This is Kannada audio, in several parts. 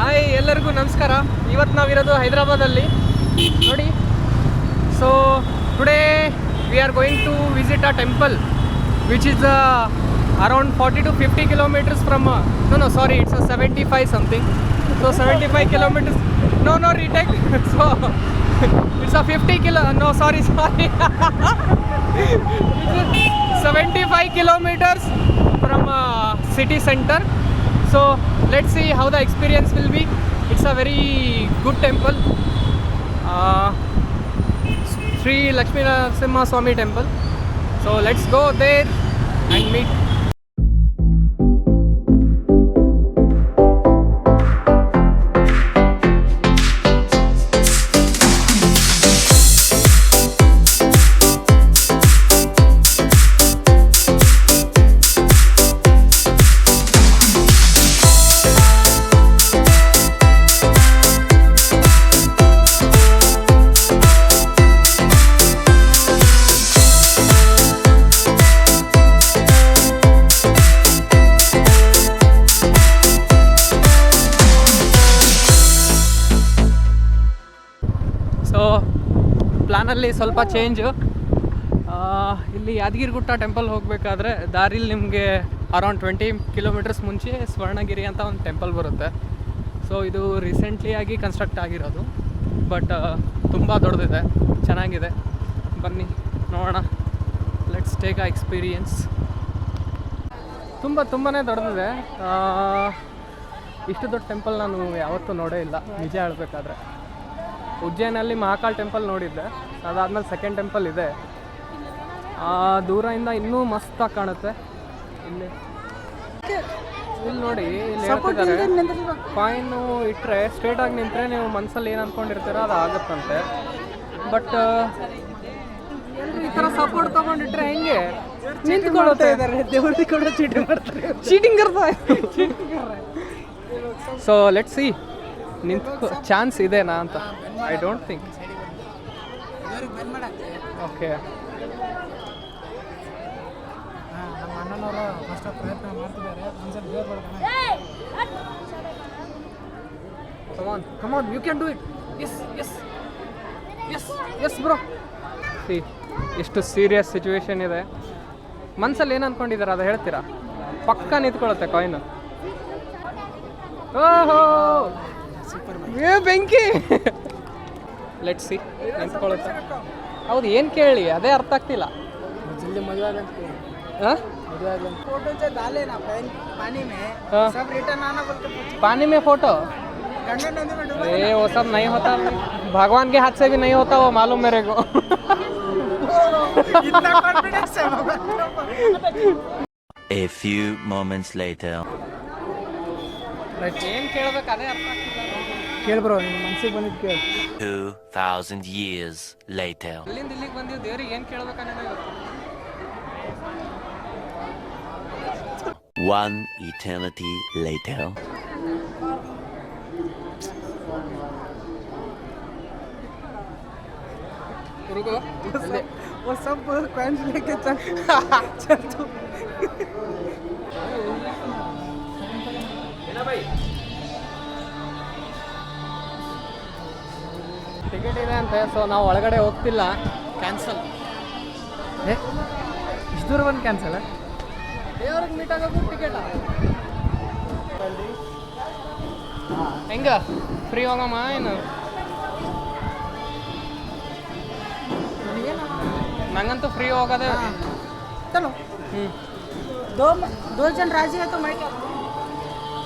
ಹಾಯ್ ಎಲ್ಲರಿಗೂ ನಮಸ್ಕಾರ. ಇವತ್ತು ನಾವಿರೋದು ಹೈದರಾಬಾದಲ್ಲಿ ನೋಡಿ. So today we are going to visit a temple which is around 40 to 50 kilometers from no sorry it's a 75 something. So 75 kilometers, no retake. So it's a 50 kilo, no sorry 75 kilometers from city center. So let's see how the experience will be. It's a very good temple, Sri Lakshmi Narasimha Swami temple. So let's go there and meet. So ಪ್ಲ್ಯಾನಲ್ಲಿ ಸ್ವಲ್ಪ ಚೇಂಜು. ಇಲ್ಲಿ ಯಾದಗಿರಿಗುಟ್ಟ ಟೆಂಪಲ್ ಹೋಗಬೇಕಾದ್ರೆ ದಾರಿಲಿ ನಿಮಗೆ ಅರೌಂಡ್ 20 kilometers ಮುಂಚೆ ಸ್ವರ್ಣಗಿರಿ ಅಂತ ಒಂದು ಟೆಂಪಲ್ ಬರುತ್ತೆ. ಸೊ ಇದು ರೀಸೆಂಟ್ಲಿ ಆಗಿ ಕನ್ಸ್ಟ್ರಕ್ಟ್ ಆಗಿರೋದು, ಬಟ್ ತುಂಬ ದೊಡ್ಡದಿದೆ, ಚೆನ್ನಾಗಿದೆ. ಬನ್ನಿ ನೋಡೋಣ, ಲೆಟ್ಸ್ ಟೇಕ್ ಅ ಎಕ್ಸ್ಪೀರಿಯನ್ಸ್. ತುಂಬಾ ದೊಡ್ಡದಿದೆ. ಇಷ್ಟು ದೊಡ್ಡ ಟೆಂಪಲ್ ನಾನು ಯಾವತ್ತೂ ನೋಡೇ ಇಲ್ಲ ನಿಜ ಹೇಳಬೇಕಾದ್ರೆ. ಉಜ್ಜಯಿನಲ್ಲಿ ಮಹಾಕಾಲ್ ಟೆಂಪಲ್ ನೋಡಿದ್ದೆ, ಅದಾದ್ಮೇಲೆ ಸೆಕೆಂಡ್ ಟೆಂಪಲ್ ಇದೆ. ದೂರದಿಂದ ಇನ್ನೂ ಮಸ್ತಾಗಿ ಕಾಣುತ್ತೆ. ಇಲ್ಲಿ ನೋಡಿ, ಇಲ್ಲಿ ಹೇಳ್ತಿದ್ದಾರೆ ಕಾಯಿನು ಇಟ್ಟರೆ ಸ್ಟ್ರೇಟಾಗಿ ನಿಂತರೆ ನೀವು ಮನಸ್ಸಲ್ಲಿ ಏನು ಅಂದ್ಕೊಂಡಿರ್ತೀರೋ ಅದು ಆಗುತ್ತಂತೆ. ಬಟ್ ಈ ಥರ ಸಪೋರ್ಟ್ ತೊಗೊಂಡಿಟ್ರೆ ಹೆಂಗೆ ನಿಂತ್ಕೊಳ್ಳುತ್ತೆ ಇದ್ದಾರೆ. ದೇವರಿಗೆ ಕೂಡ ಚೀಟಿಂಗ್ ಮಾಡ್ತಾರೆ, ಚೀಟಿಂಗ್ ಸೊ ಲೆಟ್ಸ್ ಸಿ ನಿಂತ್ಕೊ ಚಾನ್ಸ್ ಇದೆನಾ ಅಂತ. I don't think. ಓಕೆ, ನಮ್ಮ ಅಣ್ಣನವರು ಫಸ್ಟ್ ಪ್ರಯತ್ನ ಮಾಡ್ತಿದ್ದಾರೆ. Come on you can do it. Yes bro. See ಎಷ್ಟು ಸೀರಿಯಸ್ ಸಿಚುವೇಶನ್ ಇದೆ. ಮನ್ಸಲ್ಲಿ ಏನು ಅಂದ್ಕೊಂಡಿದ್ದಾರೆ ಅದು ಹೇಳ್ತೀರಾ? ಪಕ್ಕ ನಿಂತ್ಕೊಳ್ಳುತ್ತೆ ಕಾಯಿನು. ಓಹೋ ಏ ಬೆಂಕಿ. ಲೆಟ್ಸ್ ಸಿ ನಿಂತ್ಕೊಳ್ಳುತ್ತೆ. ಹೌದು, ಏನು ಕೇಳಿ ಅದೇ ಅರ್ಥ ಆಗ್ತಿಲ್ಲ. ಜಲ್ದಿ ಮದುವೆ ಆಗಂತ ಹಾಂ, मजा आ गया। फोटो से डाले ना पानी में, सब रिटर्न आना बोलते पानी में फोटो। गंगा नदी में डूबा। ए वो सब नहीं होता, भगवान के हाथ से भी नहीं होता, वो मालूम मेरे को। इतना कॉन्फिडेंस है भगवान। A few moments later. ಏನು ಕೇಳಬೇಕು ಅದೇ ಅರ್ಥ ಆಗ್ತಿಲ್ಲ. ಕೇಳ ಬ್ರೋ, ನಿಮ್ಮ ಮನಸ್ಸಿಗೆ ಬಂದಿದ್ದು ಕೇಳ. 2000 years later. ಅಲ್ಲಿಂದ ಇಲ್ಲಿಗೆ ಬಂದಿದ್ದು ದೇವ್ರಿಗೆ ಏನು ಕೇಳಬೇಕನ್ನೋದು ಇವತ್ತು. One eternity later. रुको, वो सब कॉइन्स लेके चल तू। ಟಿಕೆಟ್ ಇದೆ ಅಂತೆ. ಸೊ ನಾವು ಒಳಗಡೆ ಹೋಗ್ತಿಲ್ಲ, ಕ್ಯಾನ್ಸಲ್. ಇಷ್ಟು ದೂರ ಬಂದು ಕ್ಯಾನ್ಸಲ್. ದೇವ್ರಿಗೆ ಮೀಟ್ ಆಗೋದು ಟಿಕೆಟ್ ಹೆಂಗ ಫ್ರೀ ಹೋಗಮ್ಮ ಏನು? ನಂಗಂತೂ ಫ್ರೀ ಹೋಗೋದೇ. चलो दो जन राजी है तो मैं क्या।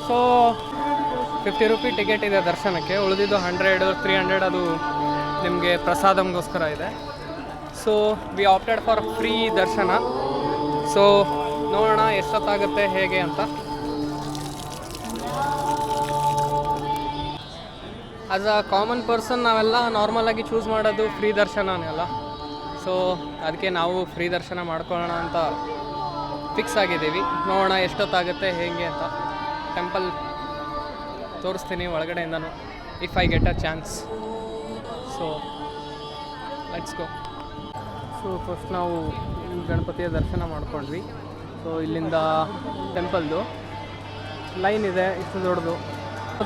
ಸೊ 50 ರೂಪಿ ಟಿಕೆಟ್ ಇದೆ ದರ್ಶನಕ್ಕೆ, ಉಳಿದಿದ್ದು 100 300 ಅದು ನಿಮಗೆ ಪ್ರಸಾದಂಗೋಸ್ಕರ ಇದೆ. So we opted for free ದರ್ಶನ. ಸೊ ನೋಡೋಣ ಎಷ್ಟೊತ್ತಾಗುತ್ತೆ ಹೇಗೆ ಅಂತ. ಆಸ್ ಅ ಕಾಮನ್ ಪರ್ಸನ್ ನಾವೆಲ್ಲ ನಾರ್ಮಲಾಗಿ ಚೂಸ್ ಮಾಡೋದು ಫ್ರೀ ದರ್ಶನನೇ ಅಲ್ಲ. ಸೊ ಅದಕ್ಕೆ ನಾವು ಫ್ರೀ ದರ್ಶನ ಮಾಡ್ಕೊಳ್ಳೋಣ ಅಂತ ಫಿಕ್ಸ್ ಆಗಿದ್ದೀವಿ. ನೋಡೋಣ ಎಷ್ಟೊತ್ತಾಗುತ್ತೆ ಹೇಗೆ ಅಂತ. ಟೆಂಪಲ್ ತೋರಿಸ್ತೀನಿ ಒಳಗಡೆಯಿಂದನೂ if I get a chance. So let's go. So first ನಾವು ಗಣಪತಿಯ ದರ್ಶನ ಮಾಡ್ಕೊಂಡ್ವಿ. ಸೊ ಇಲ್ಲಿಂದ ಟೆಂಪಲ್ದು ಲೈನ್ ಇದೆ ಇಷ್ಟು ದೊಡ್ಡದು.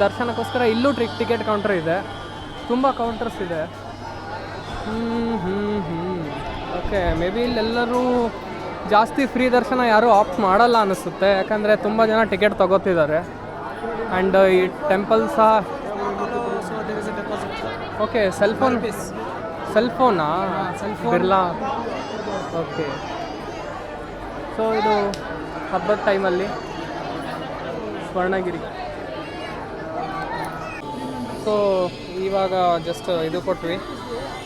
ದರ್ಶನಕ್ಕೋಸ್ಕರ ಇಲ್ಲೂ ಟಿಕೆಟ್ ಕೌಂಟರ್ ಇದೆ, ತುಂಬ ಕೌಂಟರ್ಸ್ ಇದೆ. ಓಕೆ, ಮೇ ಬಿ ಇಲ್ಲೆಲ್ಲರೂ ಜಾಸ್ತಿ ಫ್ರೀ ದರ್ಶನ ಯಾರೂ ಆಪ್ಟ್ ಮಾಡಲ್ಲ ಅನ್ನಿಸುತ್ತೆ, ಯಾಕಂದರೆ ತುಂಬ ಜನ ಟಿಕೆಟ್ ತೊಗೋತಿದ್ದಾರೆ. ಆ್ಯಂಡ್ ಈ ಟೆಂಪಲ್ ಸಹ ಓಕೆ ಸೆಲ್ ಫೋನಾ ಬಿರ್ಲಾ. ಓಕೆ, ಸೊ ಇದು ಹಬ್ಬದ ಟೈಮಲ್ಲಿ ಸ್ವರ್ಣಗಿರಿ. ಸೊ ಇವಾಗ ಜಸ್ಟ್ ಇದು ಕೊಟ್ವಿ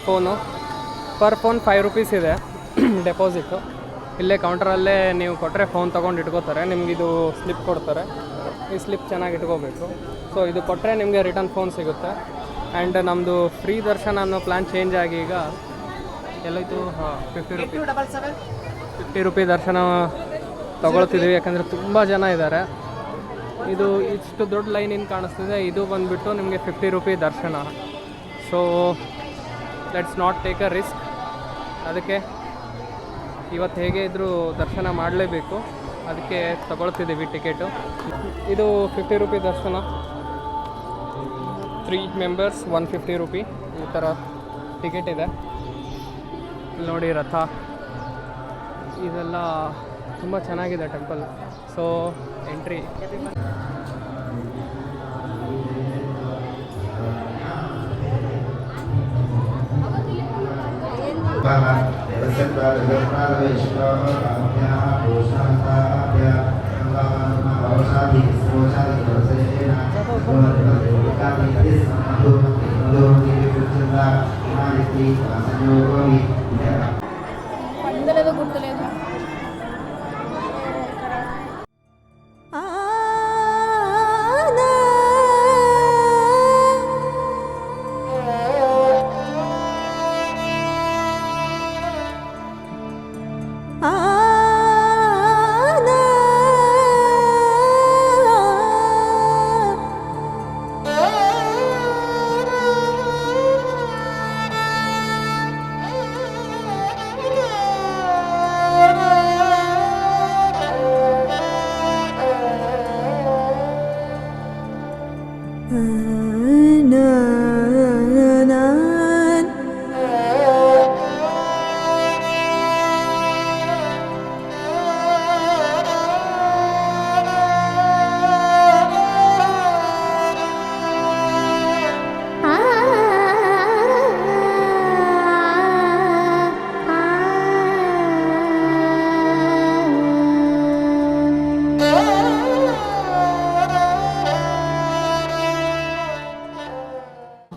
ಫೋನು, ಪರ್ ಫೋನ್ 5 ರೂಪೀಸ್ ಇದೆ ಡೆಪಾಸಿಟು. ಇಲ್ಲೇ ಕೌಂಟ್ರಲ್ಲೇ ನೀವು ಕೊಟ್ಟರೆ ಫೋನ್ ತೊಗೊಂಡು ಇಟ್ಕೋತಾರೆ, ನಿಮಗಿದು ಸ್ಲಿಪ್ ಕೊಡ್ತಾರೆ. ಈ ಸ್ಲಿಪ್ ಚೆನ್ನಾಗಿ ಇಟ್ಕೋಬೇಕು. ಸೊ ಇದು ಕೊಟ್ಟರೆ ನಿಮಗೆ ರಿಟರ್ನ್ ಫೋನ್ ಸಿಗುತ್ತೆ. ಆ್ಯಂಡ್ ನಮ್ಮದು ಫ್ರೀ ದರ್ಶನ ಅನ್ನೋ ಪ್ಲ್ಯಾನ್ ಚೇಂಜ್ ಆಗಿ ಈಗ ಎಲ್ಲೋಯ್ತು, 50 ರೂಪಿ ದರ್ಶನ ತೊಗೊಳ್ತಿದ್ದೀವಿ, ಯಾಕಂದರೆ ತುಂಬ ಜನ ಇದ್ದಾರೆ. ಇದು ಇಷ್ಟು ದೊಡ್ಡ ಲೈನ್ ಏನು ಕಾಣಿಸ್ತಿದೆ, ಇದು ಬಂದುಬಿಟ್ಟು ನಿಮಗೆ 50 ರೂಪಿ ದರ್ಶನ. So let's not take a risk. ಅದಕ್ಕೆ ಇವತ್ತು ಹೇಗೆ ಇದ್ದರೂ ದರ್ಶನ ಮಾಡಲೇಬೇಕು, ಅದಕ್ಕೆ ತಗೊಳ್ತಿದ್ದೀವಿ ಟಿಕೆಟು. ಇದು 50 ರೂಪಿ ದರ್ಶನ, 3 ಮೆಂಬರ್ಸ್ 150 ರೂಪಿ ಈ ಥರ ಟಿಕೆಟ್ ಇದೆ. ಇಲ್ಲಿ ನೋಡಿ ರಥ, ಇದೆಲ್ಲ ತುಂಬ ಚೆನ್ನಾಗಿದೆ ಟೆಂಪಲ್. So entry.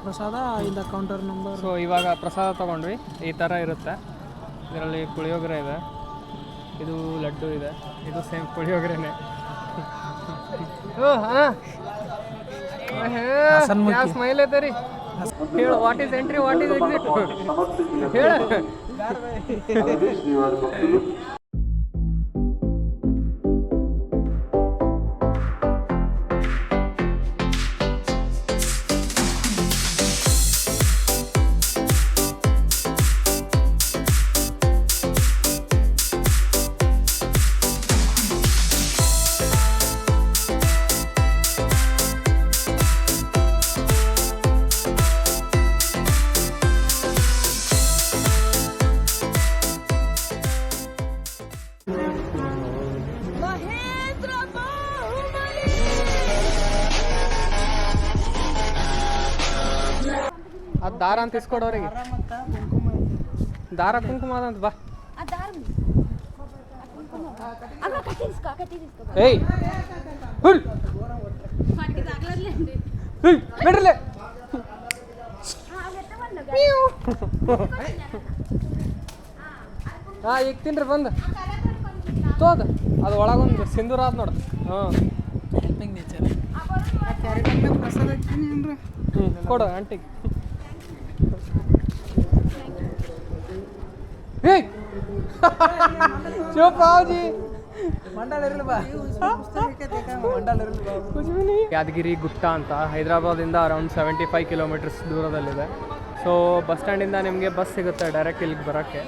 ಪ್ರಸಾದ ಇಂದ ಕೌಂಟರ್ ನಂಬರ್. ಸೊ ಇವಾಗ ಪ್ರಸಾದ ತೊಗೊಂಡ್ವಿ, ಈ ಥರ ಇರುತ್ತೆ. ಇದರಲ್ಲಿ ಪುಳಿಯೋಗರೆ ಇದೆ, ಇದು ಲಡ್ಡು ಇದೆ, ಇದು ಸೇಮ್ ಪುಳಿಯೋಗರೆನೇ. ಸ್ಮೈಲ್ ಐತೆ ರೀ. ಹೇಳು, what is entry, what is exit ಹೇಳ. ಅದು ದಾರ ಅಂತ ಇಸ್ಕೊಡೋರಿಗೆ, ದಾರ ಕುಂಕುಮ ಅದಂತ ಬಾ. ಏಯ್ ಬಿಡ್ರಲೆ. ಹಾಂ ಈಗ ತಿನ್ರಿ ಬಂದು ತೋದ. ಅದು ಒಳಗೊಂದು ಸಿಂಧೂರ ಆದ ನೋಡು. ಹಾಂ ಹೆಲ್ಪಿಂಗ್ ನೇಚರ್. ಪ್ರಸಾದ ಕೊಡು ಆಂಟಿಗೆ. ಏಯ್ ಚುಪ್ आओ ಯಾದಗಿರಿ ಗುಟ್ಟ ಅಂತ ಹೈದರಾಬಾದಿಂದ ಅರೌಂಡ್ 75 ಕಿಲೋಮೀಟರ್ಸ್ ದೂರದಲ್ಲಿದೆ. ಸೊ ಬಸ್ ಸ್ಟ್ಯಾಂಡಿಂದ ನಿಮಗೆ ಬಸ್ ಸಿಗುತ್ತೆ ಡೈರೆಕ್ಟ್ ಇಲ್ಲಿಗೆ ಬರೋಕ್ಕೆ.